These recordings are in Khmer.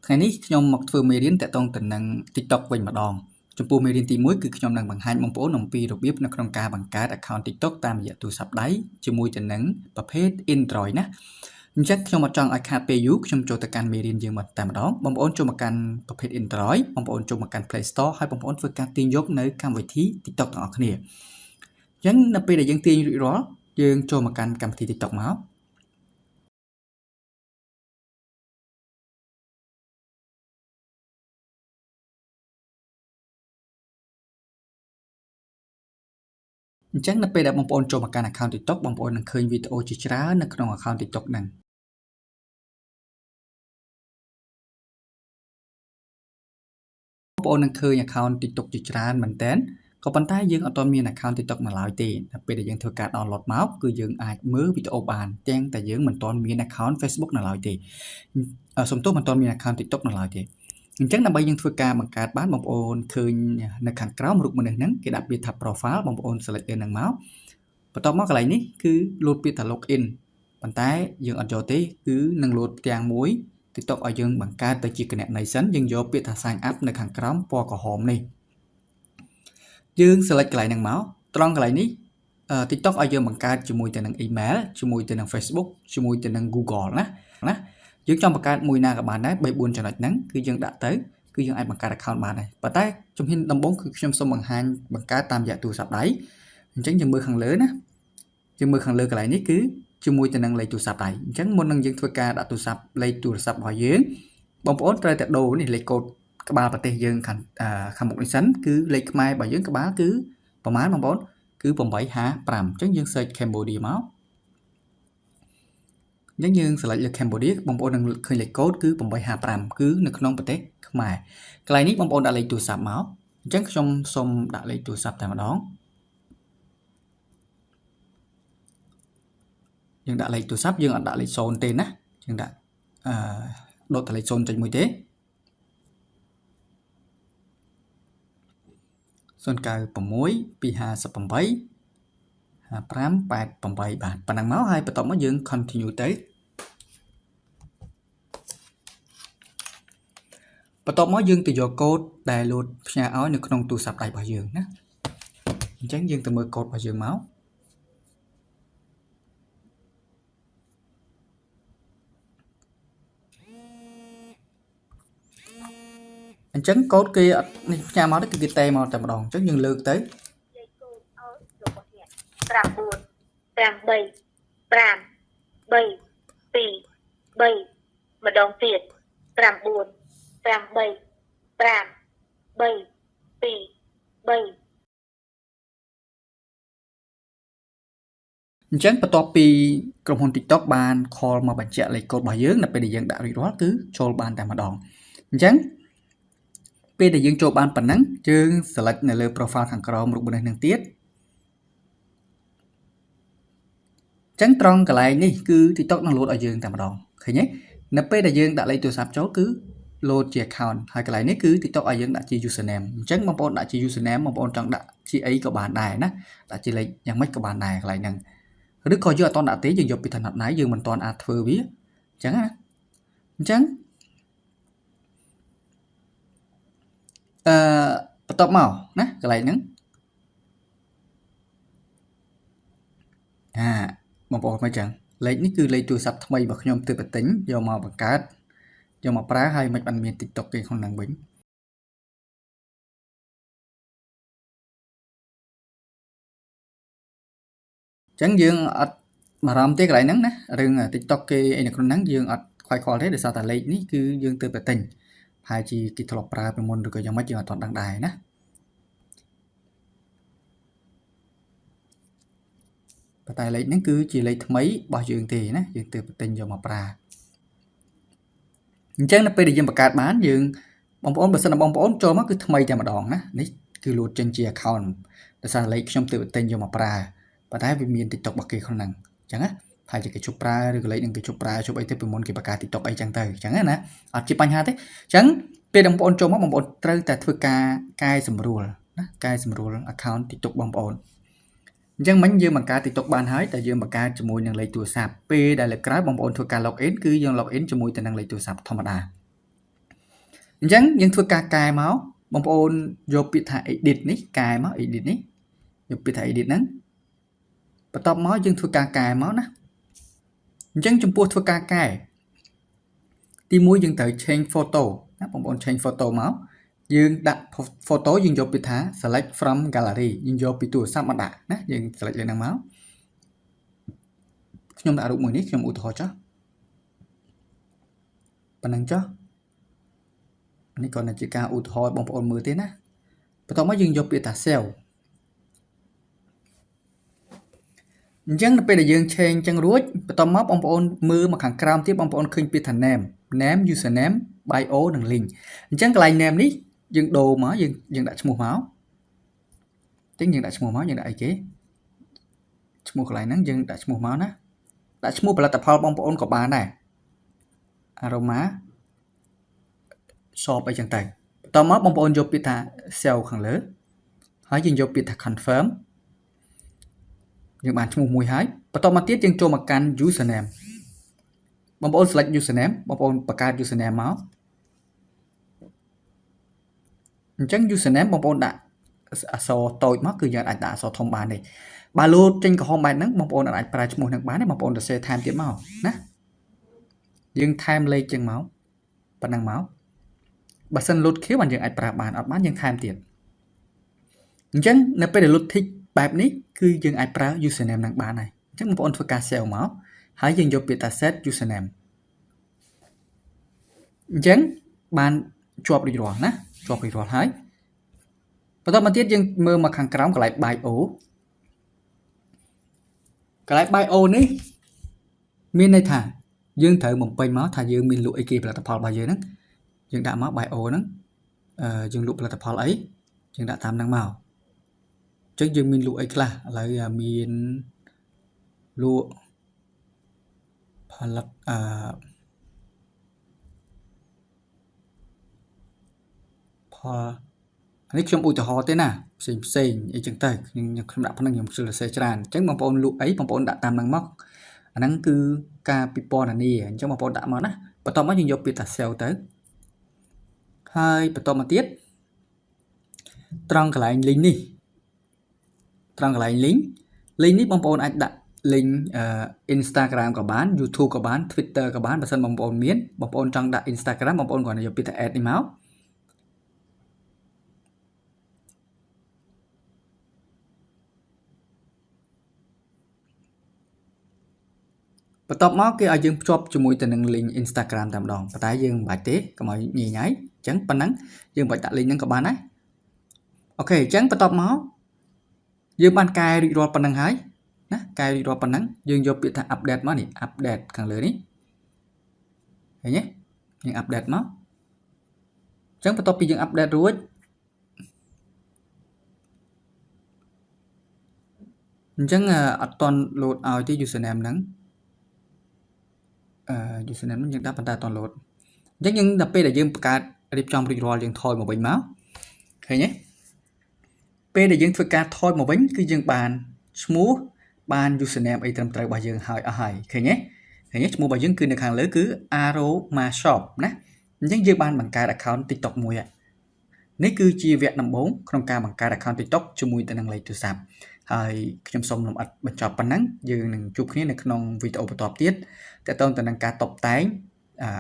ថ្ងៃនេះខ្ញុំមកធ្វើមេរៀនតាក់ទងទៅនឹង TikTok វិញម្ដងចំពោះមេរៀនទី1គឺខ្ញុំនឹងបង្ហាញបងប្អូនអំពីរបៀបនៅក្នុងការបង្កើត account TikTok តាមរយៈទូរស័ព្ទដៃជាមួយទៅនឹងប្រភេទ Android ណាអញ្ចឹងខ្ញុំអត់ចង់ឲ្យខាតពេលយូរខ្ញុំចូលទៅកាន់មេរៀនយើងមកតែម្ដងបងប្អូនចូលមកកាន់ប្រភេទ Android បងប្អូនចូលមកកាន់ Play Store ហើយបងប្អូនធ្វើការទាញយកនៅកម្មវិធី TikTok ទាំងអស់គ្នាអញ្ចឹងនៅពេលដែលយើងទាញរួចរាល់យើងចូលមកកាន់កម្មវិធី TikTok មកអញ្ចឹងនៅពេលដែលបងប្អូនចូលមកកាន់ account TikTok បងប្អូននឹងឃើញវីដេអូជាច្រើននៅក្នុង account TikTok ហ្នឹងបងប្អូននឹងឃើញ account TikTok ជាច្រើនមែនតើក៏ប៉ុន្តែយើងអត់ទាន់មាន account TikTok នៅឡើយទេដល់ពេលដែលយើងធ្វើការ download មកគឺយើងអាចមើលវីដេអូបានទាំងតែយើងមិនទាន់មាន account Facebook នៅឡើយទេសំទោសមិនទាន់មាន account TikTok នៅឡើយទេអញ្ចឹងដើម្បីយើងធ្វើការបង្កើតបានបងប្អូនឃើញនៅខាងក្រោមរូបមនុស្សហ្នឹងគេដាក់ពាក្យថា profile បងប្អូន select លើហ្នឹងមកបន្ទាប់មកកន្លែងនេះគឺលោតពាក្យថា login ប៉ុន្តែយើងអត់យកទេគឺនឹងលោតផ្ទាំងមួយ TikTok ឲ្យយើងបង្កើតទៅជាគណនីសិនយើងយកពាក្យថា sign up នៅខាងក្រោមពណ៌ក្រហមនេះយើង select កន្លែងហ្នឹងមកត្រង់កន្លែងនេះ TikTok ឲ្យយើងបង្កើតជាមួយទៅនឹង email ជាមួយទៅនឹង Facebook ជាមួយទៅនឹង Google ណាយើងចង់បង្កើតមួយណាក៏បានដែរ 3-4 ចំណុចហ្នឹងគឺយើងដាក់ទៅគឺយើងអាចបង្កើត account បានដែរប៉ុន្តែជំហានដំបូងគឺខ្ញុំសូមបង្ហាញបង្កើតតាមរយៈទូរស័ព្ទដៃអញ្ចឹងយើងមើលខាងលើណាយើងមើលខាងលើកន្លែងនេះគឺជាមួយទៅនឹងលេខទូរស័ព្ទដៃអញ្ចឹងមុននឹងយើងធ្វើការដាក់ទូរស័ព្ទលេខទូរស័ព្ទរបស់យើងបងប្អូនត្រូវតែដូរនេះលេខកូដក្បាលប្រទេសយើងខាងមុខនេះសិនគឺលេខខ្មែររបស់យើងក្បាលគឺប្រហែលបងប្អូនគឺ855អញ្ចឹងយើង search Cambodia មកអញ្ចឹងយើង select លើ Cambodia បងប្អូននឹងឃើញលេខកូដគឺ855គឺនៅក្នុងប្រទេសខ្មែរកន្លែងនេះបងប្អូនដាក់លេខទូរស័ព្ទមកអញ្ចឹងខ្ញុំសូមដាក់លេខទូរស័ព្ទតែម្ដងយើងដាក់លេខទូរស័ព្ទយើងអត់ដាក់លេខ0ទេណាយើងដាក់ដុតតែលេខ0ចេញមួយទេ096 258 5588បាទប៉ុណ្ណឹងមកហើយបន្ទាប់មកយើង continue ទៅបន្ទាប់មកយើងទៅយកកូដដែលលោតផ្ញើឲ្យនៅក្នុងទូរស័ព្ទដៃរបស់យើងណាអញ្ចឹងយើងទៅមើលកូដរបស់យើងមកអញ្ចឹងកូដគេអត់នេះផ្ញើមកទៅគឺគេតែមកតែម្ដងអញ្ចឹងយើងលើកទៅ953 ម្ដងទៀតអញ្ចឹងបន្ទាប់ពីក្រុមហ៊ុន TikTok បាន call មកបញ្ជាក់លេខកូដរបស់យើងនៅពេលដែលយើងដាក់រួចរាល់គឺចូលបានតែម្ដងអញ្ចឹងពេលដែលយើងចូលបានប៉ុណ្ណឹងយើង select នៅលើ profile ខាងក្រោមរូបមនុស្សនឹងទៀតអញ្ចឹងត្រង់កន្លែងនេះគឺ TikTok នឹង load ឲ្យយើងតែម្ដងឃើញទេនៅពេលដែលយើងដាក់លេខទូរស័ព្ទចូលគឺ load ជា account ហើយកន្លែងនេះគឺ TikTok ឲ្យយើងដាក់ជា username អញ្ចឹងបងប្អូនដាក់ជា username បងប្អូនចង់ដាក់ជាអីក៏បានដែរណាដាក់ជាលេខយ៉ាងម៉េចក៏បានដែរកន្លែងហ្នឹងឬក៏យើងអត់ទាន់ដាក់ទេយើងយកពី ថណត់ណាយើងមិនទាន់អាចធ្វើវាអញ្ចឹងណាអញ្ចឹងបន្ទាប់មកណាកន្លែងហ្នឹងបងប្អូនមើលចឹងលេខនេះគឺលេខទូរស័ព្ទថ្មីរបស់ខ្ញុំទើបតែទិញយកមកបង្កើតយកមកប្រើហើយមិនបានមាន TikTok គេក្នុងហ្នឹងវិញអញ្ចឹងយើងអត់បារម្ភទេកន្លែងហ្នឹងណារឿង TikTok គេអីនៅក្នុងហ្នឹងយើងអត់ខ្វាយខ្វល់ទេដោយសារតែលេខនេះគឺយើងទើបតែទិញហើយជាគេធ្លាប់ប្រើពីមុនឬក៏យ៉ាងម៉េចយើងអត់ទាន់ដឹងដែរណាប៉ុន្តែលេខហ្នឹងគឺជាលេខថ្មីរបស់យើងទេណាយើងទើបទិញយកមកប្រើអញ្ចឹងនៅពេលដែលយើងបង្កើតបានយើងបងប្អូនបើសិនជាបងប្អូនចូលមកគឺថ្មីតែម្ដងណានេះគឺលោតចេញជា account ដោយសារលេខខ្ញុំទើបទិញយកមកប្រើប៉ុន្តែវាមាន TikTok របស់គេក្នុងហ្នឹងអញ្ចឹងណាហើយគេជប់ប្រើឬក៏លេខនឹងគេជប់ប្រើជប់អីទៅពីមុនគេបង្កើត TikTok អីចឹងទៅអញ្ចឹងណាអត់ជាបញ្ហាទេអញ្ចឹងពេលបងប្អូនចូលមកបងប្អូនត្រូវតែធ្វើការកែសម្រួលណាកែសម្រួល account TikTok បងប្អូនអញ្ចឹងមិញយើងបង្កើត TikTok បានហើយតែយើងបង្កើតជាមួយនឹងលេខទូរស័ព្ទពេលដែលលើកក្រោយបងប្អូនធ្វើការ login គឺយើង login ជាមួយទៅនឹងលេខទូរស័ព្ទធម្មតា អញ្ចឹងយើងធ្វើការកែមកបងប្អូនយកពាក្យថា edit នេះកែមក edit នេះយកពាក្យថា edit ហ្នឹងបន្ទាប់មកយើងធ្វើការកែមកណាអញ្ចឹងចំពោះធ្វើការកែទី1យើងត្រូវ change photo ណាបងប្អូន change photo មកយើងដាក់ photo យើងយកពាក្យថា select from gallery យើងយកពីទូរស័ព្ទមកដាក់ណាយើង select លើហ្នឹងមកខ្ញុំដាក់រូបមួយនេះខ្ញុំឧទាហរណ៍ចុះប៉ុណ្ណឹងចុះនេះក៏ជាការឧទាហរណ៍បងប្អូនមើលទេណាបន្ទាប់មកយើងយកពាក្យថា save អញ្ចឹងនៅពេលដែលយើង change អញ្ចឹងរួចបន្ទាប់មកបងប្អូនមើលមកខាងក្រោមទៀតបងប្អូនឃើញពាក្យថា name username bio និង link អញ្ចឹងកន្លែង name នេះយើងដូរមកយើងដាក់ឈ្មោះមកអញ្ចឹងយើងដាក់ឈ្មោះមកយើងដាក់អីគេឈ្មោះកន្លែងហ្នឹងយើងដាក់ឈ្មោះមកណាដាក់ឈ្មោះផលិតផលបងប្អូនក៏បានដែរ aroma shop អីចឹងទៅបន្ទាប់មកបងប្អូនយកពាក្យថា sell ខាងលើហើយយើងយកពាក្យថា confirm យើងបានឈ្មោះមួយហើយបន្ទាប់មកទៀតយើងចូលមកកាន់ username បងប្អូន select username បងប្អូនបង្កើត username មកអញ្ចឹង username បងប្អូនដាក់អក្សរតូចមកគឺយើងអាចដាក់អក្សរធំបានទេបើលោតចេញក្រហមបែបហ្នឹងបងប្អូនអាចប្រើឈ្មោះហ្នឹងបានទេបងប្អូនសរសេរថែមទៀតមកណាយើងថែមលេខចឹងមកប៉ុណ្ណឹងមកបើសិនលោតខៀវបានយើងអាចប្រើបានអត់បានយើងថែមទៀតអញ្ចឹងនៅពេលដែលលោត tick បែបនេះគឺយើងអាចប្រើ username ហ្នឹងបានហើយអញ្ចឹងបងប្អូនធ្វើការ save មកហើយយើងយកពាក្យថា set username អញ្ចឹងបានជាប់រួចរាល់ណាជាប់រួចរាល់ហើយបន្តមកទៀតយើងមើលមកខាងក្រោមកន្លែង bio កន្លែង bio នេះមានន័យថាយើងត្រូវបំពេញមកថាយើងមានលក់អីគេផលិតផលរបស់យើងហ្នឹងយើងដាក់មក bio ហ្នឹងយើងលក់ផលិតផលអីយើងដាក់តាមហ្នឹងមកអញ្ចឹងយើងមានលក់អីខ្លះឥឡូវមានលក់ផលិតផលនេះខ្ញុំឧទាហរណ៍ទេណាផ្សេងអីចឹងទៅខ្ញុំដាក់ប៉ុណ្្នឹងខ្ញុំសរសេរច្រើនអញ្ចឹងបងប្អូនលក់អីបងប្អូនដាក់តាមហ្នឹងមកអាហ្នឹងគឺការពិពណ៌នាអញ្ចឹងបងប្អូនដាក់មកណាបន្ទាប់មកយើងយកពាក្យថា sell ទៅហើយបន្តមកទៀតត្រង់កន្លែង link នេះត្រង់កន្លែង link នេះបងប្អូនអាចដាក់ link Instagram ក៏បាន YouTube ក៏បាន Twitter ក៏បានបើសិនបងប្អូនមានបងប្អូនចង់ដាក់ Instagram បងប្អូនគ្រាន់តែយកពាក្យថា add នេះមកបន្ទាប់មកគេឲ្យយើងភ្ជាប់ជាមួយទៅនឹង link Instagram តែម្ដងប៉ុន្តែយើងមិនបាច់ទេកុំឲ្យញ៉ៃញ៉ៃអញ្ចឹងប៉ុណ្ណឹងយើងបាច់ដាក់ link ហ្នឹងក៏បានដែរអូខេអញ្ចឹងបន្ទាប់មកយើងបានកែរួចរាល់ប៉ុណ្ណឹងហើយណាកែរួចរាល់ប៉ុណ្ណឹងយើងយកពាក្យថា update មកនេះ update ខាងលើនេះឃើញទេយើង update មកអញ្ចឹងបន្ទាប់ពីយើង update រួចអញ្ចឹងអត់តន់ load ឲ្យទេ username ហ្នឹងusername ហ្នឹងយើងដាក់ប៉ុន្តែអត់តន់ load អញ្ចឹងយើងដល់ពេលដែលយើងបង្កើតរៀបចំរួចរាល់យើងថយមកវិញមកឃើញទេពេលដែលយើងធ្វើការថយមកវិញគឺយើងបានឈ្មោះបាន username អីត្រឹមត្រូវរបស់យើងហើយអស់ហើយឃើញទេឈ្មោះរបស់យើងគឺនៅខាងលើគឺ Aroma Shop ណាអញ្ចឹងយើងបានបង្កើត account TikTok មួយហើយនេះគឺជាវគ្គដំបូងក្នុងការបង្កើត account TikTok ជាមួយទៅនឹងលេខទូរស័ព្ទហើយខ្ញុំសូមលម្អិតបញ្ចប់ប៉ុណ្ណឹងយើងនឹងជួបគ្នានៅក្នុងវីដេអូបន្តទៀតទាក់ទងទៅនឹងការតុបតែង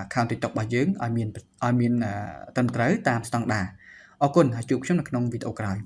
account TikTok របស់យើងឲ្យមានត្រឹមត្រូវតាមស្តង់ដារអរគុណហើយជួបខ្ញុំនៅក្នុងវីដេអូក្រោយ